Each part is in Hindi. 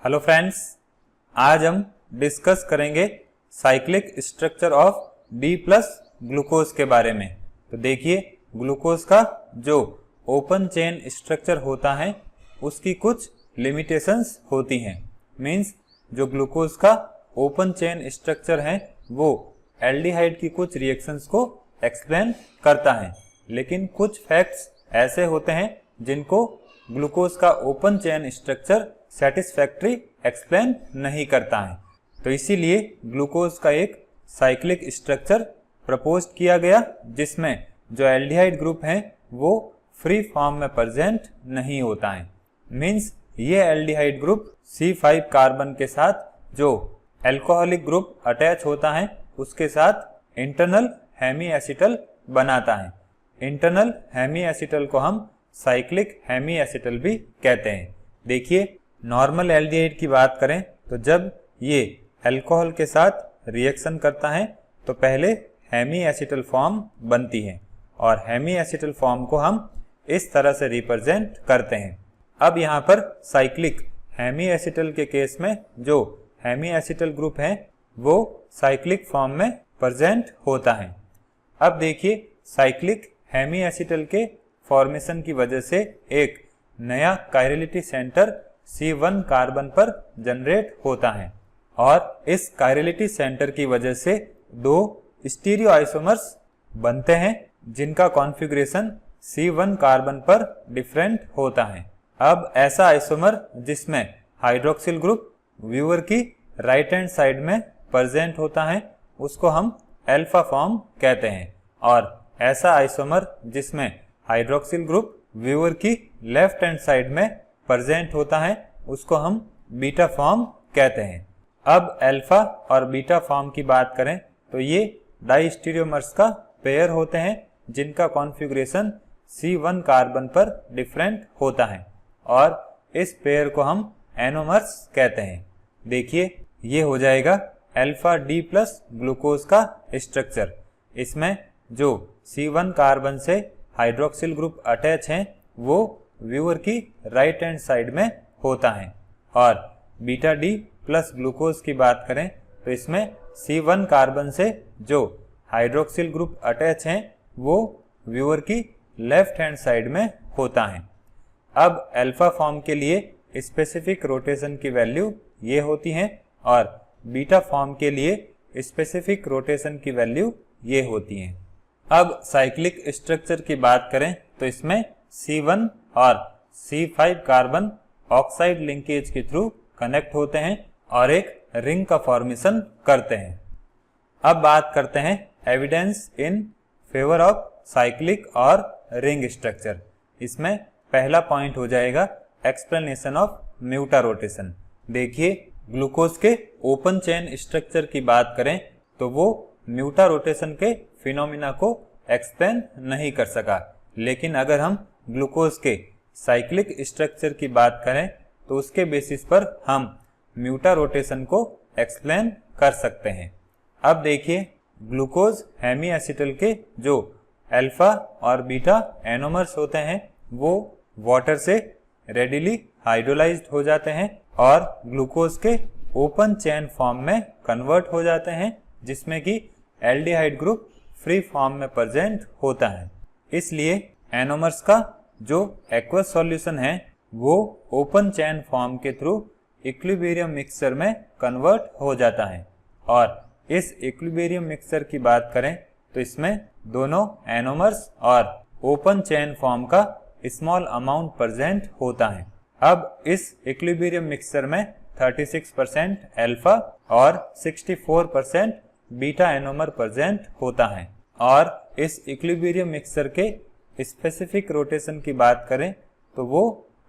हेलो फ्रेंड्स, आज हम डिस्कस करेंगे cyclic structure of D plus glucose के बारे में। तो देखिए, ग्लूकोज का जो ओपन चेन स्ट्रक्चर होता है उसकी कुछ लिमिटेशंस होती हैं। मींस जो ग्लूकोज का ओपन चेन स्ट्रक्चर है वो एल्डिहाइड की कुछ रिएक्शंस को एक्सप्लेन करता है, लेकिन कुछ फैक्ट्स ऐसे होते हैं जिनको ग्लूकोज का open chain structure satisfactory explain नहीं करता है। तो इसीलिए ग्लूकोज का एक साइक्लिक स्ट्रक्चर प्रपोज किया गया जिसमें जो एल्डिहाइड ग्रुप है वो फ्री फॉर्म में प्रेजेंट नहीं होता है। मींस ये एल्डिहाइड ग्रुप C5 कार्बन के साथ जो एल्कोहलिक ग्रुप अटैच होता है उसके साथ इंटरनल हेमी एसिटल बनाता है। इंटरनल हेमी एसिटल को हम साइक्लिक हेमी एसिटल भी कहते हैं। देखिए, नॉर्मल एल्डिहाइड की बात करें तो जब ये अल्कोहल के साथ रिएक्शन करता है तो पहले हेमी एसिटल फॉर्म बनती है और हेमी एसिटल फॉर्म को हम इस तरह से रिप्रेजेंट करते हैं। अब यहाँ पर साइक्लिक हेमी एसिटल के केस में जो हेमी एसिटल ग्रुप है वो साइक्लिक फॉर्म में प्रेजेंट होता है। अब देखिए, साइक्लिक हेमी एसिटल के फॉर्मेशन की वजह से एक नया कायरलिटी सेंटर C1 कार्बन पर जनरेट होता है और इस कायरलिटी सेंटर की वजह से दो स्टीरियो आइसोमर्स बनते हैं जिनका कॉन्फ़िगरेशन C1 कार्बन पर डिफरेंट होता है। अब ऐसा आइसोमर जिसमें हाइड्रोक्सिल ग्रुप व्यूअर की राइट हैंड साइड में प्रेजेंट होता है उसको हम अल्फा फॉर्म कहते हैं, और ऐसा आइसोमर जिसमें हाइड्रोक्सिल ग्रुप व्यूअर की लेफ्ट हैंड साइड में प्रेजेंट होता है उसको हम बीटा फॉर्म कहते हैं। अब अल्फा और बीटा फॉर्म की बात करें तो ये डाइस्टीरियोमर्स का पेयर होते हैं जिनका कॉन्फ़िगरेशन C1 कार्बन पर डिफरेंट होता है और इस पेयर को हम एनोमर्स कहते हैं। देखिए, ये हो जाएगा अल्फा डी प्लस ग्लूकोज का स्ट्रक्चर। इसमें जो C1 कार्बन से हाइड्रोक्सिल ग्रुप अटैच हैं वो व्यूअर की राइट हैंड साइड में होता है, और बीटा डी प्लस ग्लूकोज की बात करें तो इसमें C1 कार्बन से जो हाइड्रोक्सिल ग्रुप अटैच हैं वो व्यूअर की लेफ्ट हैंड साइड में होता है। अब अल्फा फॉर्म के लिए स्पेसिफिक रोटेशन की वैल्यू ये होती है और बीटा फॉर्म के लिए स्पेसिफिक रोटेशन की वैल्यू ये होती है। अब साइक्लिक स्ट्रक्चर की बात करें तो इसमें C1 और C5 कार्बन ऑक्साइड लिंकेज के थ्रू कनेक्ट होते हैं और एक रिंग का फॉर्मेशन करते हैं। अब बात करते हैं evidence in favour of cyclic और रिंग स्ट्रक्चर। इसमें पहला पॉइंट हो जाएगा एक्सप्लेनेशन ऑफ म्यूटा रोटेशन। देखिए, ग्लूकोज के ओपन चेन स्ट्रक्चर की बात करें तो वो म्यूटा रोटेशन के फिनोमिना को एक्सप्लेन नहीं कर सका, लेकिन अगर हम ग्लूकोज के साइक्लिक स्ट्रक्चर की बात करें तो उसके बेसिस पर हम म्यूटा रोटेशन को एक्सप्लेन कर सकते हैं। अब देखिए, ग्लूकोज हेमी एसिटल के जो अल्फा और बीटा एनोमर्स होते हैं वो वाटर से रेडिली हाइड्रोलाइज्ड हो जाते हैं और ग्लूकोज के ओपन चेन फॉर्म में कन्वर्ट हो जाते हैं जिसमें कि एल्डिहाइड ग्रुप फ्री फॉर्म में प्रेजेंट होता है। इसलिए एनोमर्स का जो एक्वस सॉल्यूशन है वो ओपन चेन फॉर्म के थ्रू इक्विलिब्रियम मिक्सचर में कन्वर्ट हो जाता है, और इस इक्विलिब्रियम मिक्सचर की बात करें तो इसमें दोनों एनोमर्स और ओपन चेन फॉर्म का स्मॉल अमाउंट प्रेजेंट होता है। अब इस इक्विलिब्रियम मिक्सचर में 36% अल्फा और 64% बीटा एनोमर प्रेजेंट होता है, और इस इक्विलिब्रियम मिक्सचर के स्पेसिफिक रोटेशन की बात करें तो वो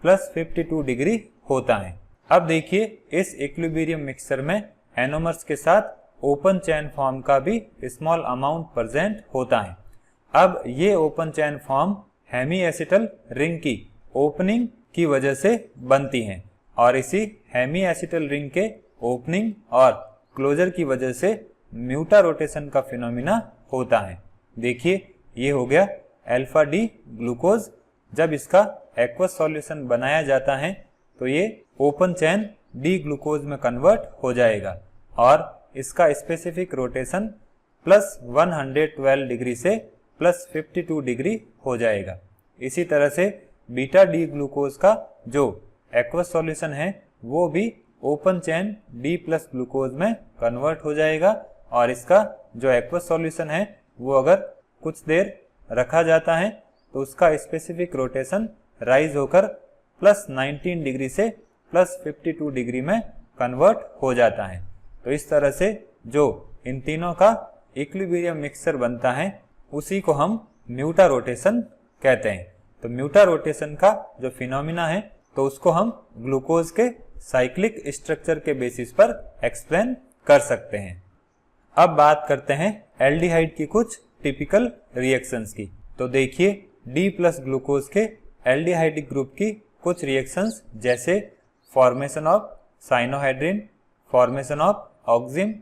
+52 डिग्री होता है। अब देखिए, इस इक्विलिब्रियम मिक्सचर में एनोमर्स के साथ ओपन चेन फॉर्म का भी स्मॉल अमाउंट प्रेजेंट होता है। अब ये open chain form hemiacetal ring की ओपनिंग की वजह से बनती हैं और इसी हेमी एसिटल रिंग के ओपनिंग और क्लोजर की वजह से म्यूटा रोटेशन का फिनोमिना होता है। देखिए, ये हो गया अल्फा डी ग्लूकोज। जब इसका एक्वस सॉल्यूशन बनाया जाता है तो ये ओपन चेन डी ग्लूकोज में कन्वर्ट हो जाएगा और इसका स्पेसिफिक रोटेशन +112 डिग्री से +52 डिग्री हो जाएगा। इसी तरह से बीटा डी ग्लूकोज का जो एक्वस सॉल्यूशन है वो भी open chain D plus glucose में कन्वर्ट हो जाएगा और इसका जो एक्वस सॉल्यूशन है वो अगर कुछ देर रखा जाता है तो उसका स्पेसिफिक रोटेशन राइज होकर +19 डिग्री से +52 डिग्री में कन्वर्ट हो जाता है। तो इस तरह से जो इन तीनों का इक्विलिब्रियम मिक्सचर बनता है उसी को हम म्यूटा रोटेशन कहते हैं। तो म्यूटा रोटेशन का जो फिनोमिना है तो उसको हम ग्लूकोज के साइक्लिक स्ट्रक्चर के बेसिस पर एक्सप्लेन कर सकते हैं। अब बात करते हैं एल्डिहाइड की कुछ टिपिकल रिएक्शंस की। तो देखिए डी प्लस ग्लूकोज के एल्डिहाइडिक ग्रुप की कुछ रिएक्शंस जैसे formation of cyanohydrin, formation of oxime,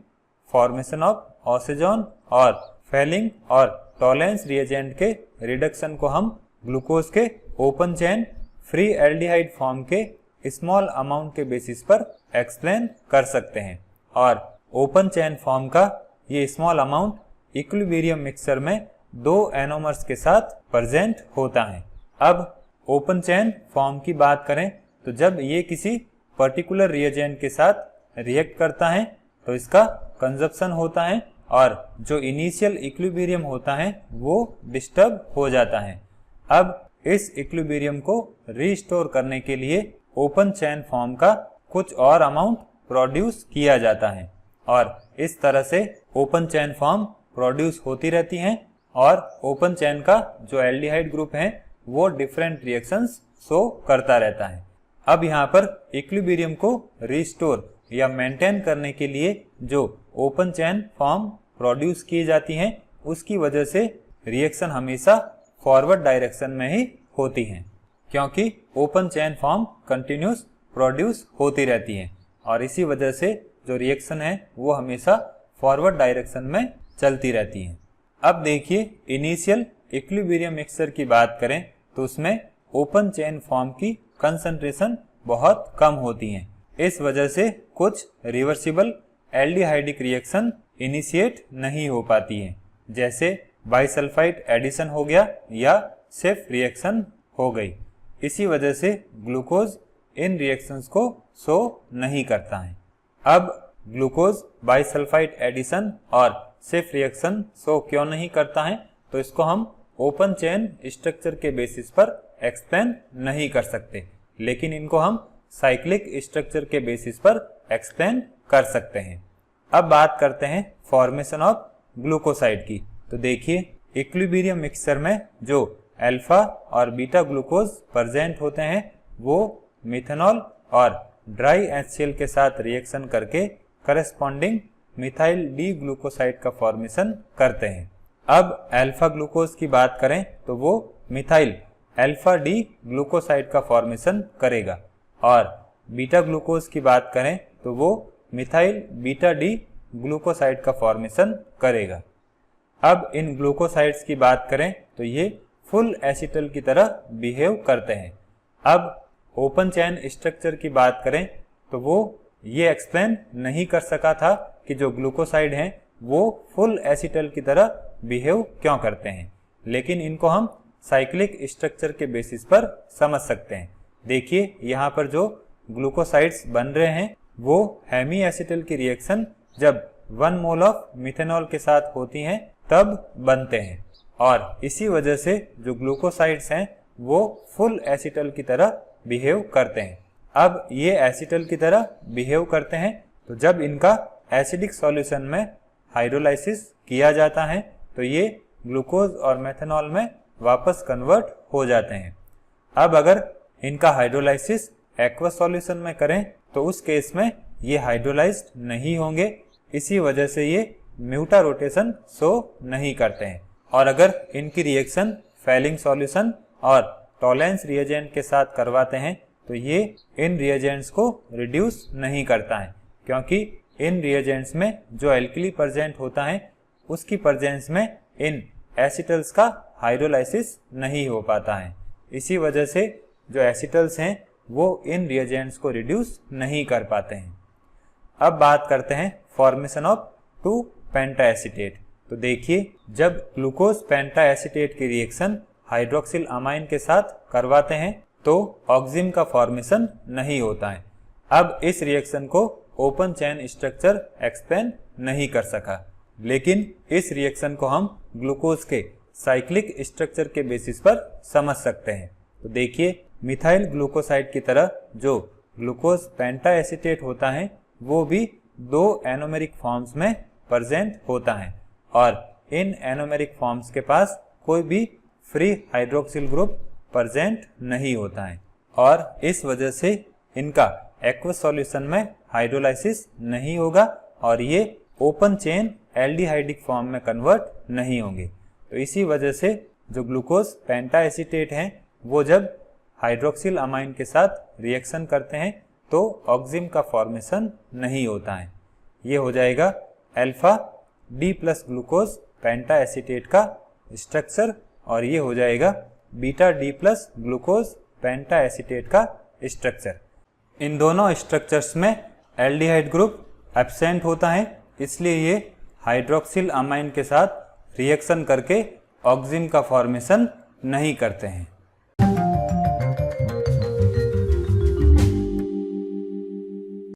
formation of osazone और फेलिंग और टॉलेंस रिएजेंट के रिडक्शन को हम ग्लूकोज के open chain free aldehyde form के स्मॉल अमाउंट के बेसिस पर एक्सप्लेन कर सकते हैं और ओपन चेन फॉर्म का ये स्मॉल अमाउंट इक्विलिब्रियम मिक्सचर में 2 एनोमर्स के साथ प्रेजेंट होता है। अब ओपन चेन फॉर्म की बात करें तो जब ये किसी पर्टिकुलर रिएजेंट के साथ रिएक्ट करता है तो इसका कंजप्शन होता है और जो इनिशियल इक्विलिब्रियम होता है वो डिस्टर्ब हो जाता है। अब इस इक्विलिब्रियम को रीस्टोर करने के लिए ओपन चेन फॉर्म का कुछ और अमाउंट प्रोड्यूस किया जाता है और इस तरह से ओपन चेन फॉर्म प्रोड्यूस होती रहती हैं और ओपन चेन का जो एल्डिहाइड ग्रुप है वो डिफरेंट रिएक्शंस शो करता रहता है। अब यहाँ पर इक्विलिब्रियम को रिस्टोर या मेंटेन करने के लिए जो ओपन चेन फॉर्म प्रोड्यूस की जाती हैं उसकी वजह से रिएक्शन हमेशा फॉरवर्ड डायरेक्शन में ही होती हैं क्योंकि open chain form continuous produce होती रहती है और इसी वजह से जो रिएक्शन है वो हमेशा फॉरवर्ड डायरेक्शन में चलती रहती है। अब देखिए इनिशियल इक्विलिब्रियम मिक्सचर की बात करें तो उसमें ओपन चेन फॉर्म की कंसंट्रेशन बहुत कम होती है। इस वजह से कुछ रिवर्सिबल एल्डिहाइडिक रिएक्शन इनिशिएट नहीं हो पाती है जैसे बाइसल्फाइड एडिशन हो गया या सेफ रिएक्शन हो गई। इसी वजह से ग्लूकोज इन रिएक्शंस को शो नहीं करता है। अब ग्लूकोज बाइसल्फाइड एडिशन और सेफ रिएक्शन शो क्यों नहीं करता है तो इसको हम ओपन चेन स्ट्रक्चर के बेसिस पर एक्सप्लेन नहीं कर सकते, लेकिन इनको हम साइक्लिक स्ट्रक्चर के बेसिस पर एक्सप्लेन कर सकते हैं। अब बात करते हैं फॉर्मेशन ऑफ ग्लूकोसाइड की। तो देखिए इक्विलिब्रियम मिक्सचर में जो अल्फा और बीटा ग्लूकोज प्रेजेंट होते हैं वो मिथेनॉल और ड्राई HCl के साथ रिएक्शन करके करस्पॉन्डिंग मिथाइल डी ग्लूकोसाइड का फॉर्मेशन करते हैं। अब अल्फा ग्लूकोज की बात करें तो वो मिथाइल अल्फा डी ग्लूकोसाइड का फॉर्मेशन करेगा और बीटा ग्लूकोज की बात करें तो वो मिथाइल बीटा डी ग्लूकोसाइड का फॉर्मेशन करेगा। अब इन ग्लूकोसाइड्स की बात करें तो ये फुल एसिटल की तरह बिहेव करते हैं। अब ओपन चेन स्ट्रक्चर की बात करें तो वो ये एक्सप्लेन नहीं कर सका था कि जो ग्लूकोसाइड हैं वो फुल एसिटल की तरह बिहेव क्यों करते हैं, लेकिन इनको हम साइक्लिक स्ट्रक्चर के बेसिस पर समझ सकते हैं। देखिए यहाँ पर जो ग्लूकोसाइड्स बन रहे हैं वो हेमी एसिटल की रिएक्शन जब 1 मोल ऑफ मिथेनॉल के साथ होती हैं तब बनते हैं और इसी वजह से जो ग्लूकोसाइड्स हैं वो फुल एसिटल की तरह बिहेव करते हैं। अब ये एसिटल की तरह बिहेव करते हैं तो जब इनका एसिडिक सॉल्यूशन में हाइड्रोलाइसिस किया जाता है तो ये ग्लूकोज और मेथनॉल में वापस कन्वर्ट हो जाते हैं। अब अगर इनका हाइड्रोलाइसिस एक्वस सॉल्यूशन में करें तो उस केस में ये हाइड्रोलाइज्ड नहीं होंगे, इसी वजह से ये म्यूटा रोटेशन शो नहीं करते हैं। और अगर इनकी रिएक्शन फेलिंग सॉल्यूशन और टॉलेंस रिएजेंट के साथ करवाते हैं तो ये इन रिएजेंट्स को रिड्यूस नहीं करता है, क्योंकि इन रिएजेंट्स में जो एल्कली प्रेजेंट होता है उसकी प्रेजेंस में इन एसिटल्स का हाइड्रोलाइसिस नहीं हो पाता है। इसी वजह से जो एसिटल्स हैं वो इन रिएजेंट्स को रिड्यूस नहीं कर पाते हैं। अब बात करते हैं फॉर्मेशन ऑफ 2 पेंटा एसीटेट। तो देखिए, जब ग्लूकोज पेंटा एसीटेट की रिएक्शन हाइड्रोक्सिल अमाइन के साथ करवाते हैं तो ऑक्सिम का फॉर्मेशन नहीं होता है। अब इस रिएक्शन को ओपन चेन स्ट्रक्चर एक्सप्लेन नहीं कर सका, लेकिन इस रिएक्शन को हम ग्लूकोज के साइक्लिक स्ट्रक्चर के बेसिस पर समझ सकते हैं। तो देखिए, मिथाइल ग्लूकोसाइड की तरह जो ग्लूकोज पेंटा एसीटेट होता है वो भी 2 एनोमेरिक फॉर्म्स में प्रेजेंट होता है और इन एनोमेरिक फॉर्म्स के पास कोई भी फ्री हाइड्रोक्सिल ग्रुप प्रेजेंट नहीं होता है और इस वजह से इनका एक्वस सॉल्यूशन में हाइड्रोलाइसिस नहीं होगा और ये ओपन चेन एल्डिहाइडिक फॉर्म में कन्वर्ट नहीं होंगे। तो इसी वजह से जो ग्लूकोज पेंटा एसीटेट हैं वो जब हाइड्रोक्सिल अमाइन के साथ रिएक्शन करते हैं तो ऑक्सिम का फॉर्मेशन नहीं होता है। ये हो जाएगा अल्फा डी प्लस ग्लूकोज पेंटा एसीटेट का स्ट्रक्चर और ये हो जाएगा बीटा डी प्लस ग्लूकोज पेंटा एसीटेट का स्ट्रक्चर। इन दोनों स्ट्रक्चर्स में एल्डिहाइड ग्रुप एब्सेंट होता है, इसलिए ये हाइड्रोक्सिल अमाइन के साथ रिएक्शन करके ऑक्सिम का फॉर्मेशन नहीं करते हैं।